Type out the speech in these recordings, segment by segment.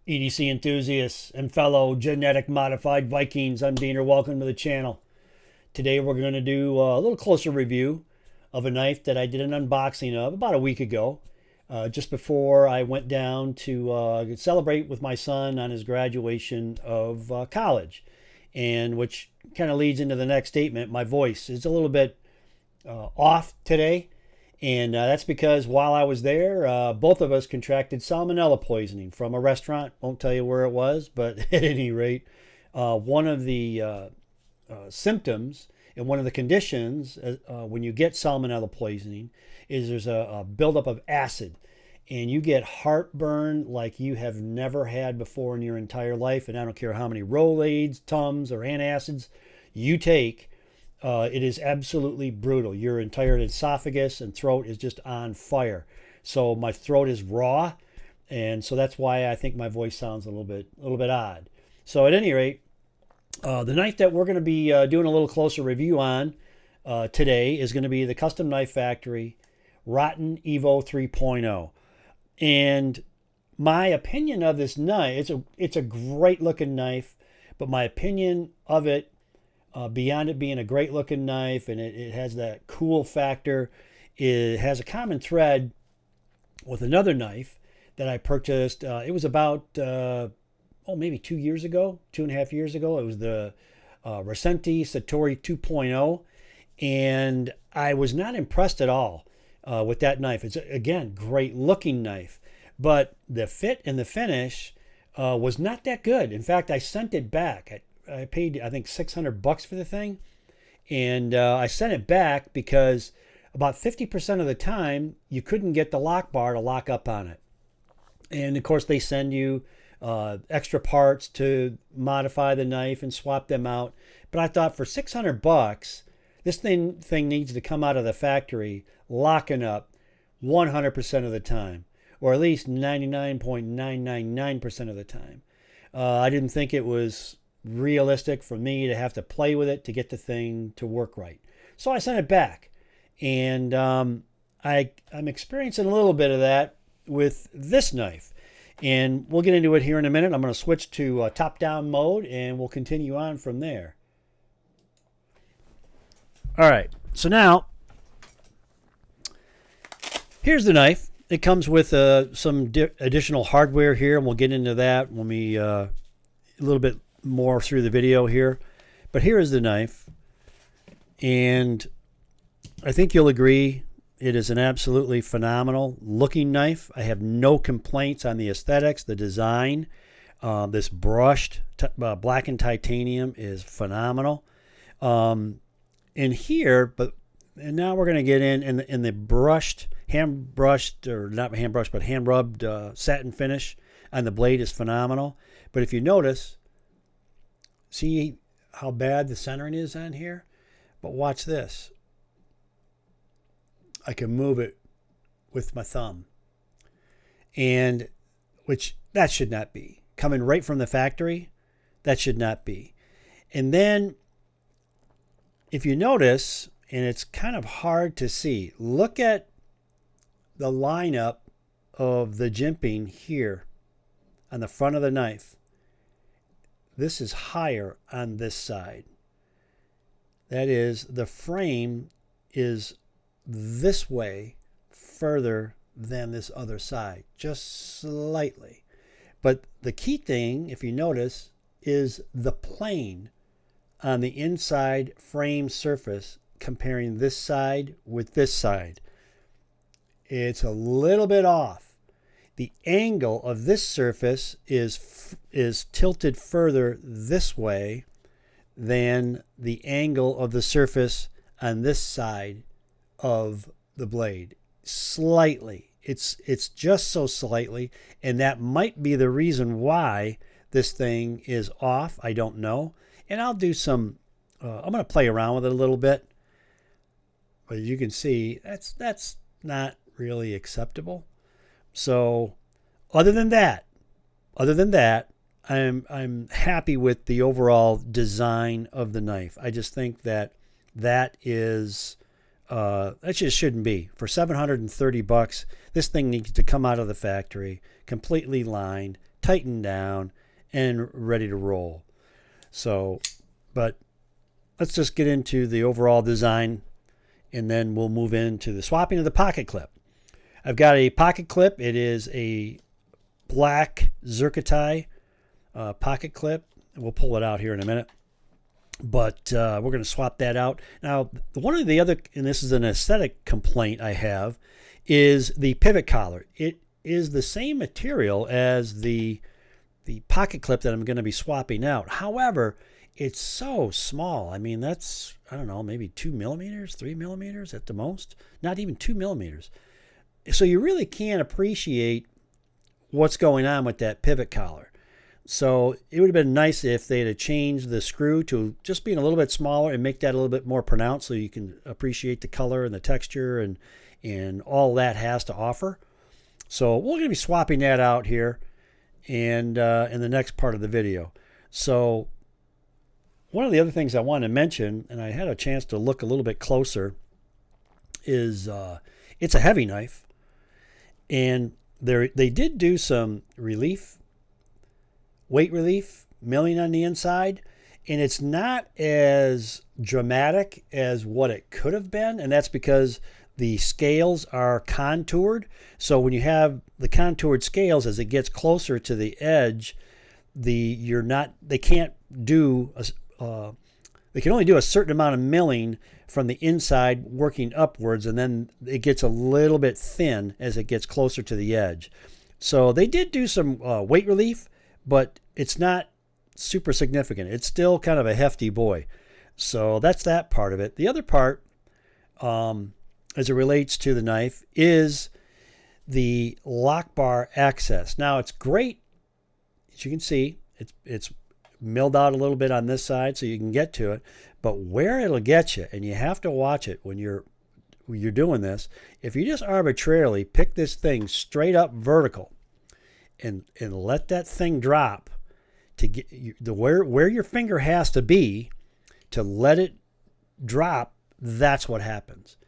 EDC enthusiasts and fellow genetic modified Vikings, I'm Diener. Welcome to the channel. Today we're going to do a little closer review of a knife that I did an unboxing of about a week ago, just before I went down to celebrate with my son on his graduation of college, and which kind of leads into the next statement. My voice is a little bit off today. And that's because while I was there, both of us contracted salmonella poisoning from a restaurant. Won't tell you where it was, but at any rate, one of the symptoms and one of the conditions when you get salmonella poisoning is there's a buildup of acid. And you get heartburn like you have never had before in your entire life. And I don't care how many Rolaids, Tums, or antacids you take. It is absolutely brutal. Your entire esophagus and throat is just on fire. So my throat is raw, and so that's why I think my voice sounds a little bit odd. So at any rate, the knife that we're going to be doing a little closer review on today is going to be the Custom Knife Factory Rotten Evo 3.0. And my opinion of this knife, it's a great looking knife, but my opinion of it, beyond it being a great looking knife and it has that cool factor, it has a common thread with another knife that I purchased. It was about, maybe 2 years ago, 2.5 years ago. It was the Recenti Satori 2.0. And I was not impressed at all with that knife. It's, again, great looking knife. But the fit and the finish was not that good. In fact, I sent it back. I paid, I think, $600 for the thing. And I sent it back because about 50% of the time, you couldn't get the lock bar to lock up on it. And of course, they send you extra parts to modify the knife and swap them out. But I thought for $600, this thing needs to come out of the factory locking up 100% of the time, or at least 99.999% of the time. I didn't think it was realistic for me to have to play with it to get the thing to work right. So I sent it back. And I'm experiencing a little bit of that with this knife. And we'll get into it here in a minute. I'm going to switch to top-down mode, and we'll continue on from there. All right. So now, here's the knife. It comes with some additional hardware here, and we'll get into that when we a little bit more through the video here. But here is the knife, and I think you'll agree it is an absolutely phenomenal looking knife. I have no complaints on the aesthetics, the design. This brushed blackened titanium is phenomenal. In here, and now we're going to get in the brushed, hand brushed, or not hand brushed, but hand rubbed satin finish on the blade is phenomenal. But if you notice, see how bad the centering is on here? But watch this. I can move it with my thumb. And which that should not be. Coming right from the factory, that should not be. And then if you notice, and it's kind of hard to see, look at the lineup of the jimping here on the front of the knife. This is higher on this side. That is, the frame is this way further than this other side, just slightly. But the key thing, if you notice, is the plane on the inside frame surface, comparing this side with this side. It's a little bit off. The angle of this surface is tilted further this way than the angle of the surface on this side of the blade. Slightly. It's just so slightly, and that might be the reason why this thing is off. I don't know. And I'll do some I'm going to play around with it a little bit. But as you can see, that's not really acceptable. So other than that, I'm happy with the overall design of the knife. I just think that is that just shouldn't be. For $730, this thing needs to come out of the factory completely lined, tightened down, and ready to roll. So, but let's just get into the overall design, and then we'll move into the swapping of the pocket clip. I've got a pocket clip. It is a black ZircuTi pocket clip. We'll pull it out here in a minute. But we're going to swap that out. Now, one of the other, and this is an aesthetic complaint I have, is the pivot collar. It is the same material as the pocket clip that I'm going to be swapping out. However, it's so small. I mean, that's, I don't know, maybe 2 millimeters, 3 millimeters at the most. Not even 2 millimeters. So you really can't appreciate what's going on with that pivot collar. So it would have been nice if they had changed the screw to just being a little bit smaller and make that a little bit more pronounced so you can appreciate the color and the texture and all that has to offer. So we're going to be swapping that out here and in the next part of the video. So one of the other things I want to mention, and I had a chance to look a little bit closer, is it's a heavy knife. And they did do some relief, weight relief, milling on the inside, and it's not as dramatic as what it could have been, and that's because the scales are contoured. So when you have the contoured scales, as it gets closer to the edge, they can only do a certain amount of milling from the inside working upwards, and then it gets a little bit thin as it gets closer to the edge. So they did do some weight relief, but it's not super significant. It's still kind of a hefty boy. So that's that part of it. The other part, as it relates to the knife, is the lock bar access. Now it's great, as you can see, it's milled out a little bit on this side so you can get to it, but where it'll get you, and you have to watch it when you're doing this, if you just arbitrarily pick this thing straight up vertical and let that thing drop to get where your finger has to be to let it drop, that's what happens.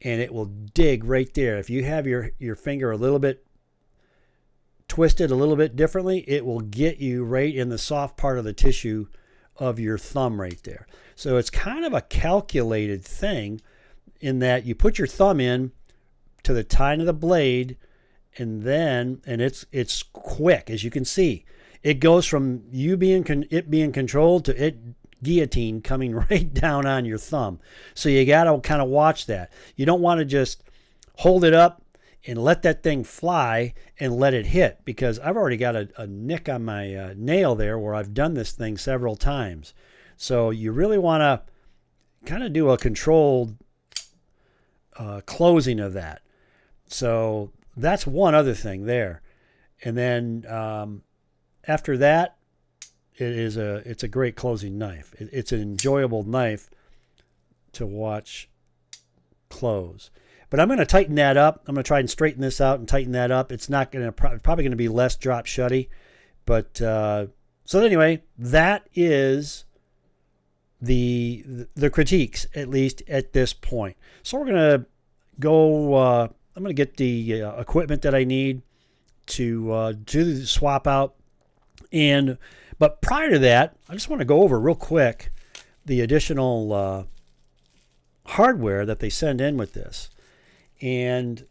And it will dig right there. If you have your finger a little bit twisted a little bit differently, it will get you right in the soft part of the tissue of your thumb right there. So it's kind of a calculated thing in that you put your thumb in to the tine of the blade, and it's quick, as you can see. It goes from it being controlled to it guillotine coming right down on your thumb. So you got to kind of watch that. You don't want to just hold it up and let that thing fly and let it hit, because I've already got a nick on my nail there where I've done this thing several times. So you really want to kind of do a controlled closing of that. So that's one other thing there. And then after that, it's a great closing knife. It's an enjoyable knife to watch close. But I'm going to tighten that up. I'm going to try and straighten this out and tighten that up. It's not going to probably going to be less drop shutty. But so anyway, that is the critiques, at least at this point. So we're going to go. I'm going to get the equipment that I need to do the swap out. But prior to that, I just want to go over real quick the additional hardware that they send in with this. And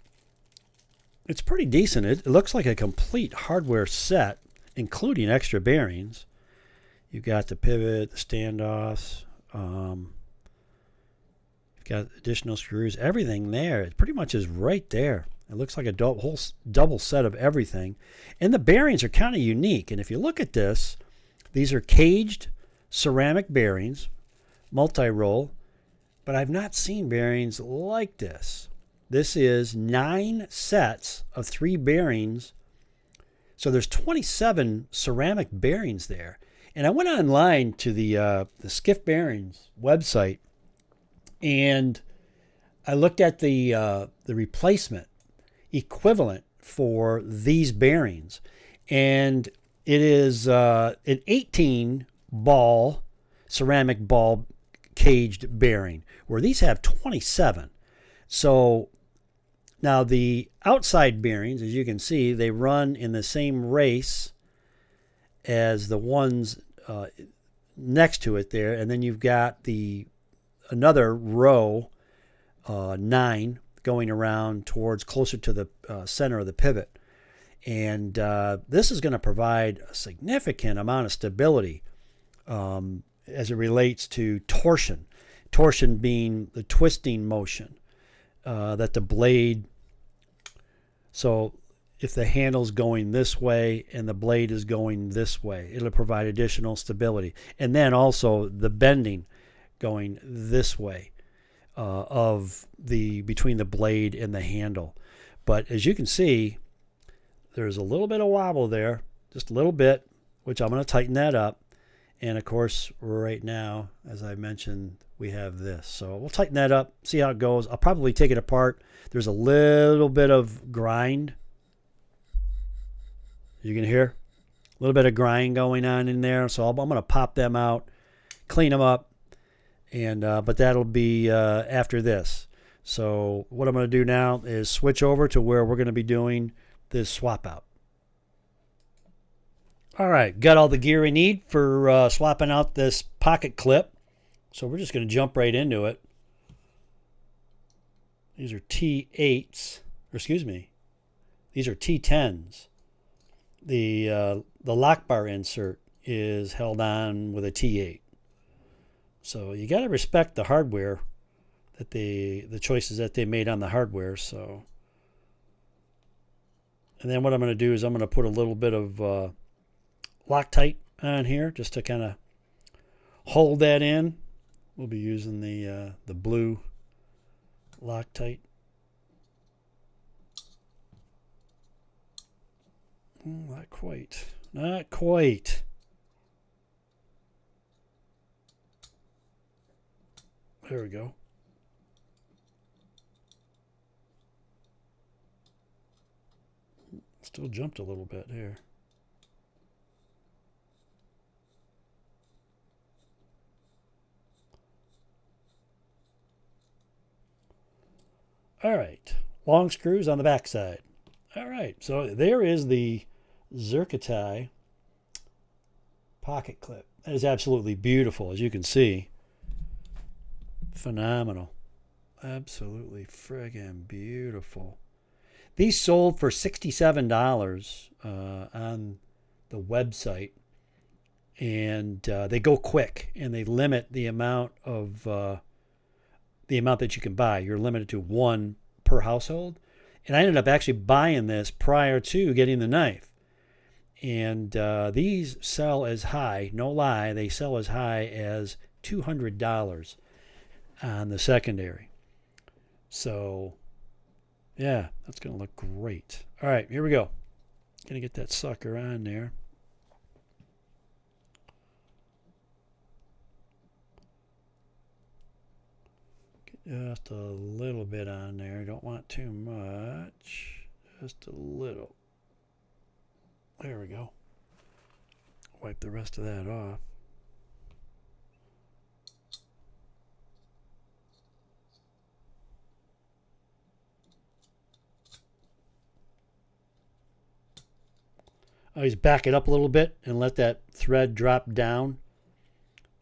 it's pretty decent. It looks like a complete hardware set, including extra bearings. You've got the pivot, the standoffs. You've got additional screws, everything there. It pretty much is right there. It looks like a whole double set of everything. And the bearings are kind of unique. And if you look at this, these are caged ceramic bearings, multi-roll. But I've not seen bearings like this. This is 9 sets of 3 bearings. So there's 27 ceramic bearings there. And I went online to the Skiff Bearings website, and I looked at the replacement equivalent for these bearings. And it is an 18 ball ceramic ball caged bearing, where these have 27. So now the outside bearings, as you can see, they run in the same race as the ones next to it there, and then you've got another row 9 going around towards closer to the center of the pivot. And this is going to provide a significant amount of stability as it relates to torsion. Torsion being the twisting motion that the blade, so if the handle's going this way and the blade is going this way, it'll provide additional stability. And then also the bending going this way between the blade and the handle. But as you can see, there's a little bit of wobble there, just a little bit, which I'm going to tighten that up. And of course, right now, as I mentioned, we have this. So we'll tighten that up, see how it goes. I'll probably take it apart. There's a little bit of grind. You can hear a little bit of grind going on in there. So I'm going to pop them out, clean them up, and but that'll be after this. So what I'm going to do now is switch over to where we're going to be doing this swap out. All right, got all the gear we need for swapping out this pocket clip. So we're just going to jump right into it. These are T8s, or excuse me, these are T10s. The lock bar insert is held on with a T8. So you got to respect the hardware that the choices that they made on the hardware. So, and then what I'm going to do is I'm going to put a little bit of Loctite on here just to kind of hold that in. We'll be using the blue Loctite. Not quite. Not quite. There we go. Still jumped a little bit here. All right. Long screws on the back side. All right. So there is the ZircuTi pocket clip. That is absolutely beautiful, as you can see. Phenomenal. Absolutely friggin' beautiful. These sold for $67 on the website, and they go quick, and they limit the amount that you can buy. You're limited to 1 per household, and I ended up actually buying this prior to getting the knife. And these sell as high, no lie, they sell as high as $200 on the secondary. So, yeah, that's going to look great. All right, here we go. Going to get that sucker on there. Get just a little bit on there. Don't want too much. Just a little. There we go. Wipe the rest of that off. I always back it up a little bit and let that thread drop down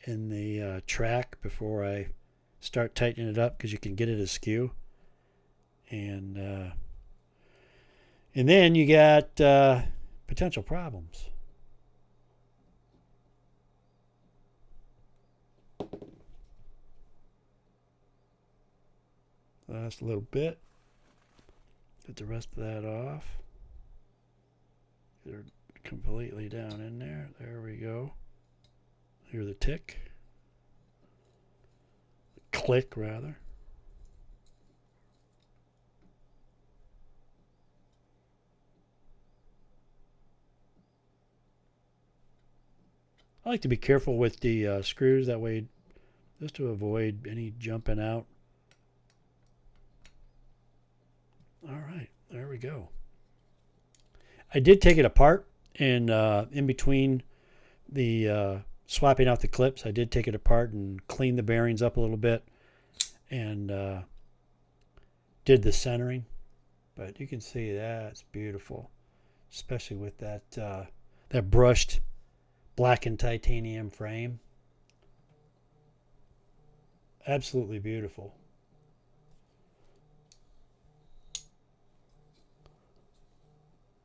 in the track before I start tightening it up, because you can get it askew. And then you got potential problems. Last a little bit. Get the rest of that off. They're completely down in there. There we go. Hear the tick. Click, rather. I like to be careful with the screws, that way, just to avoid any jumping out. All right, there we go. I did take it apart, and in between the swapping out the clips, I did take it apart and clean the bearings up a little bit, and did the centering. But you can see that's beautiful, especially with that that brushed blackened titanium frame. Absolutely beautiful.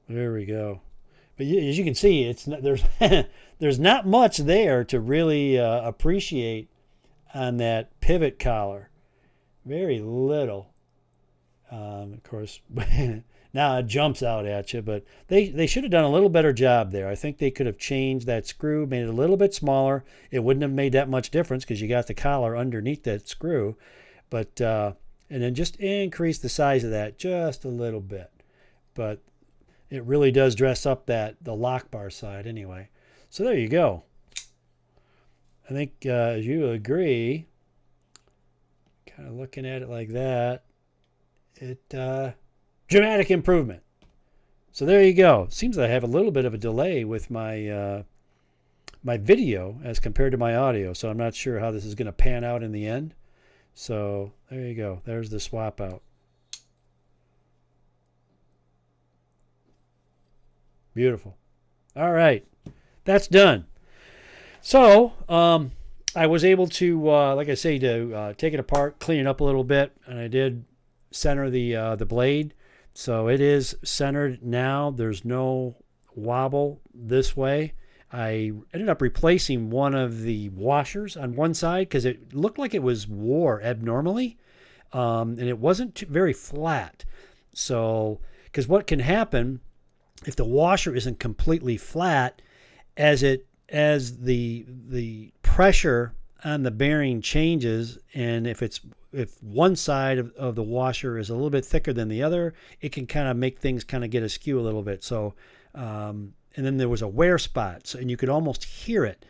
There we go. But as you can see, it's not, there's there's not much there to really appreciate on that pivot collar. Very little. Of course, now it jumps out at you, but they should have done a little better job there. I think they could have changed that screw, made it a little bit smaller. It wouldn't have made that much difference because you got the collar underneath that screw. But and then just increase the size of that just a little bit. But it really does dress up the lock bar side anyway. So there you go. I think as you agree, kind of looking at it like that, dramatic improvement. So there you go. Seems that I have a little bit of a delay with my my video as compared to my audio, so I'm not sure how this is going to pan out in the end. So there you go. There's the swap out. Beautiful. All right, that's done. So I was able to, like I say, to take it apart, clean it up a little bit, and I did center the blade. So it is centered now. There's no wobble this way. I ended up replacing one of the washers on one side because it looked like it was wore abnormally, and it wasn't very flat. So, because what can happen if the washer isn't completely flat, as the pressure on the bearing changes, and if one side of the washer is a little bit thicker than the other, it can kind of make things kind of get askew a little bit. So, and then there was a wear spot, so, and you could almost hear it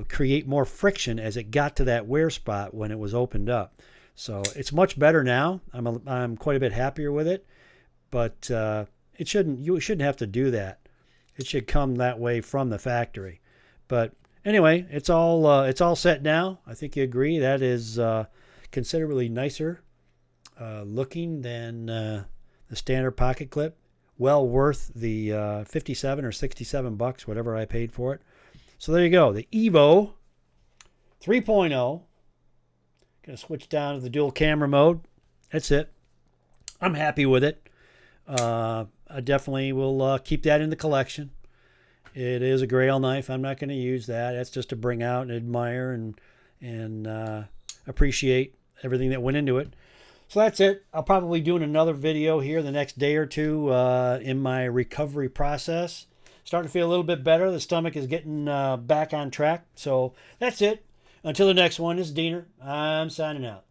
create more friction as it got to that wear spot when it was opened up. So it's much better now. I'm quite a bit happier with it, but you shouldn't have to do that. It should come that way from the factory. But anyway, it's all set now. I think you agree that is considerably nicer looking than the standard pocket clip. Well worth the 57 or 67 bucks, whatever I paid for it. So there you go, the Evo 3.0. Gonna switch down to the dual camera mode. That's it. I'm happy with it. I definitely will keep that in the collection. It is a Grail knife. I'm not going to use that. That's just to bring out and admire and appreciate everything that went into it. So that's it. I'll probably do another video here the next day or two in my recovery process. Starting to feel a little bit better. The stomach is getting back on track. So that's it. Until the next one, this is Diener. I'm signing out.